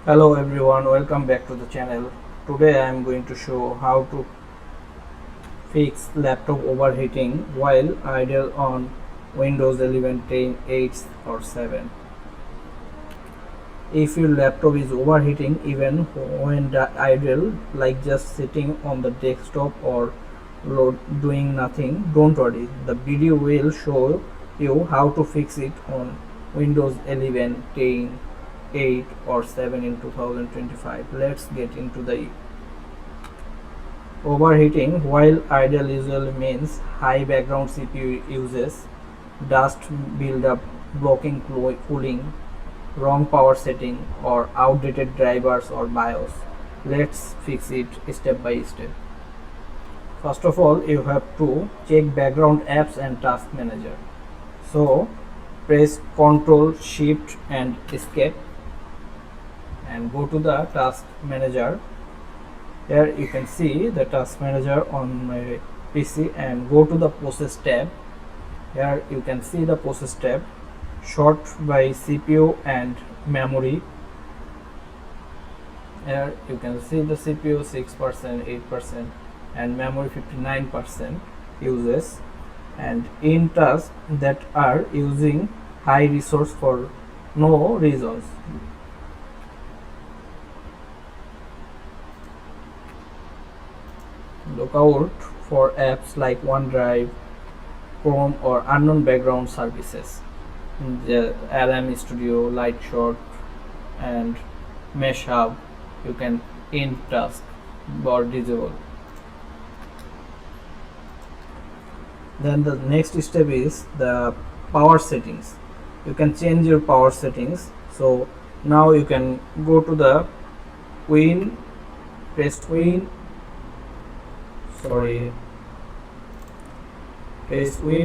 Hello everyone, welcome back to the channel. Today I am going to show how to fix laptop overheating while idle on Windows 11, 10, 8 or 7. If your laptop is overheating even when idle, like just sitting on the desktop or doing nothing, don't worry. The video will show you how to fix it on Windows 11, 10, 8 or 7 in 2025. Let's get into the overheating while idle usually means high background CPU uses, dust buildup, blocking cooling, wrong power setting, or outdated drivers or BIOS. Let's fix it step by step. First of all, you have to check background apps and task manager. So press Ctrl Shift and Escape and go to the task manager. Here you can see the task manager on my PC and go to the process tab. Here you can see the process tab, sort by CPU and memory. Here you can see the CPU 6%, 8% and memory 59% uses, and in tasks that are using high resource for no reasons. Look out for apps like OneDrive, Chrome or unknown background services. The LM Studio, Lightshot and Mesh Hub you can end task or disable. Then the next step is the power settings. You can change your power settings. So now you can go to the Win, press Win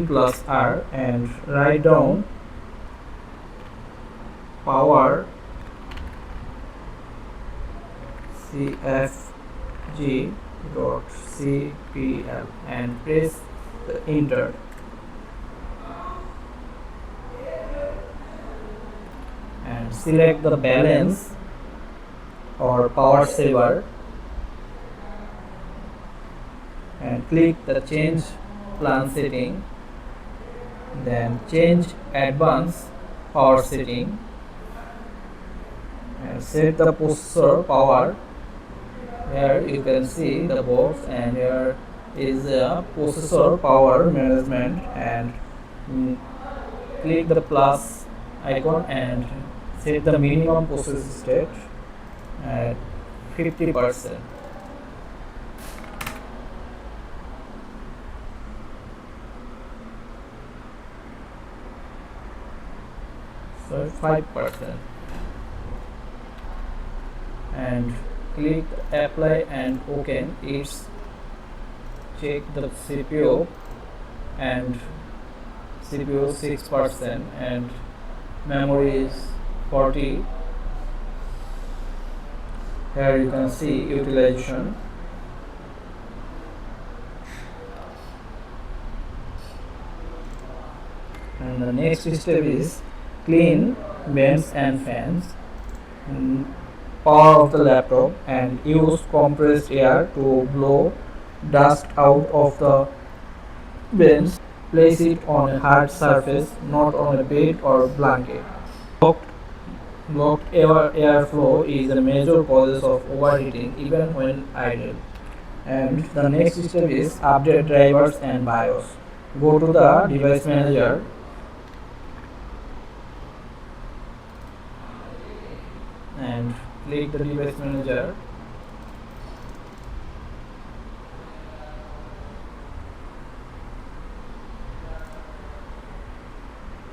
plus R and write down power cfg.cpl and press the enter. And select the balance or power saver and click the change plan setting, then change advanced power setting and set the processor power. Here you can see the box and here is the processor power management, and click the plus icon and set the minimum process state at 50%. So 5% and click apply and OK. It's check the CPU and CPU 6% and memory is 40. Here you can see utilization. And the next step is clean vents and fans, power off the laptop and use compressed air to blow dust out of the vents. Place it on a hard surface, not on a bed or blanket. Blocked airflow is a major cause of overheating even when idle. And the next step is update drivers and BIOS. Go to the device manager and click the device manager.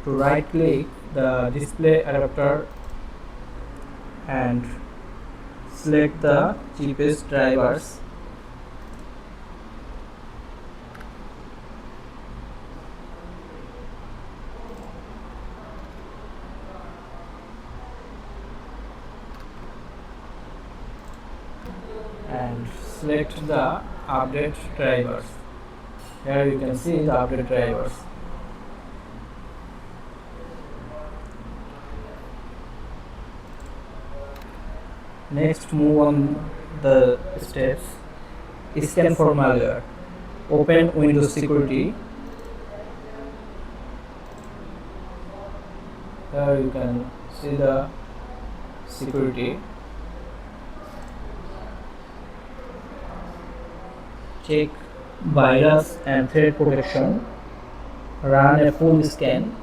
To right click the display adapter and select the cheapest drivers. And select the update drivers. Here you can see the update drivers. Next, move on the steps. Scan for malware. Open Windows Security. Here you can see the security. Check virus and threat protection. Run a full scan.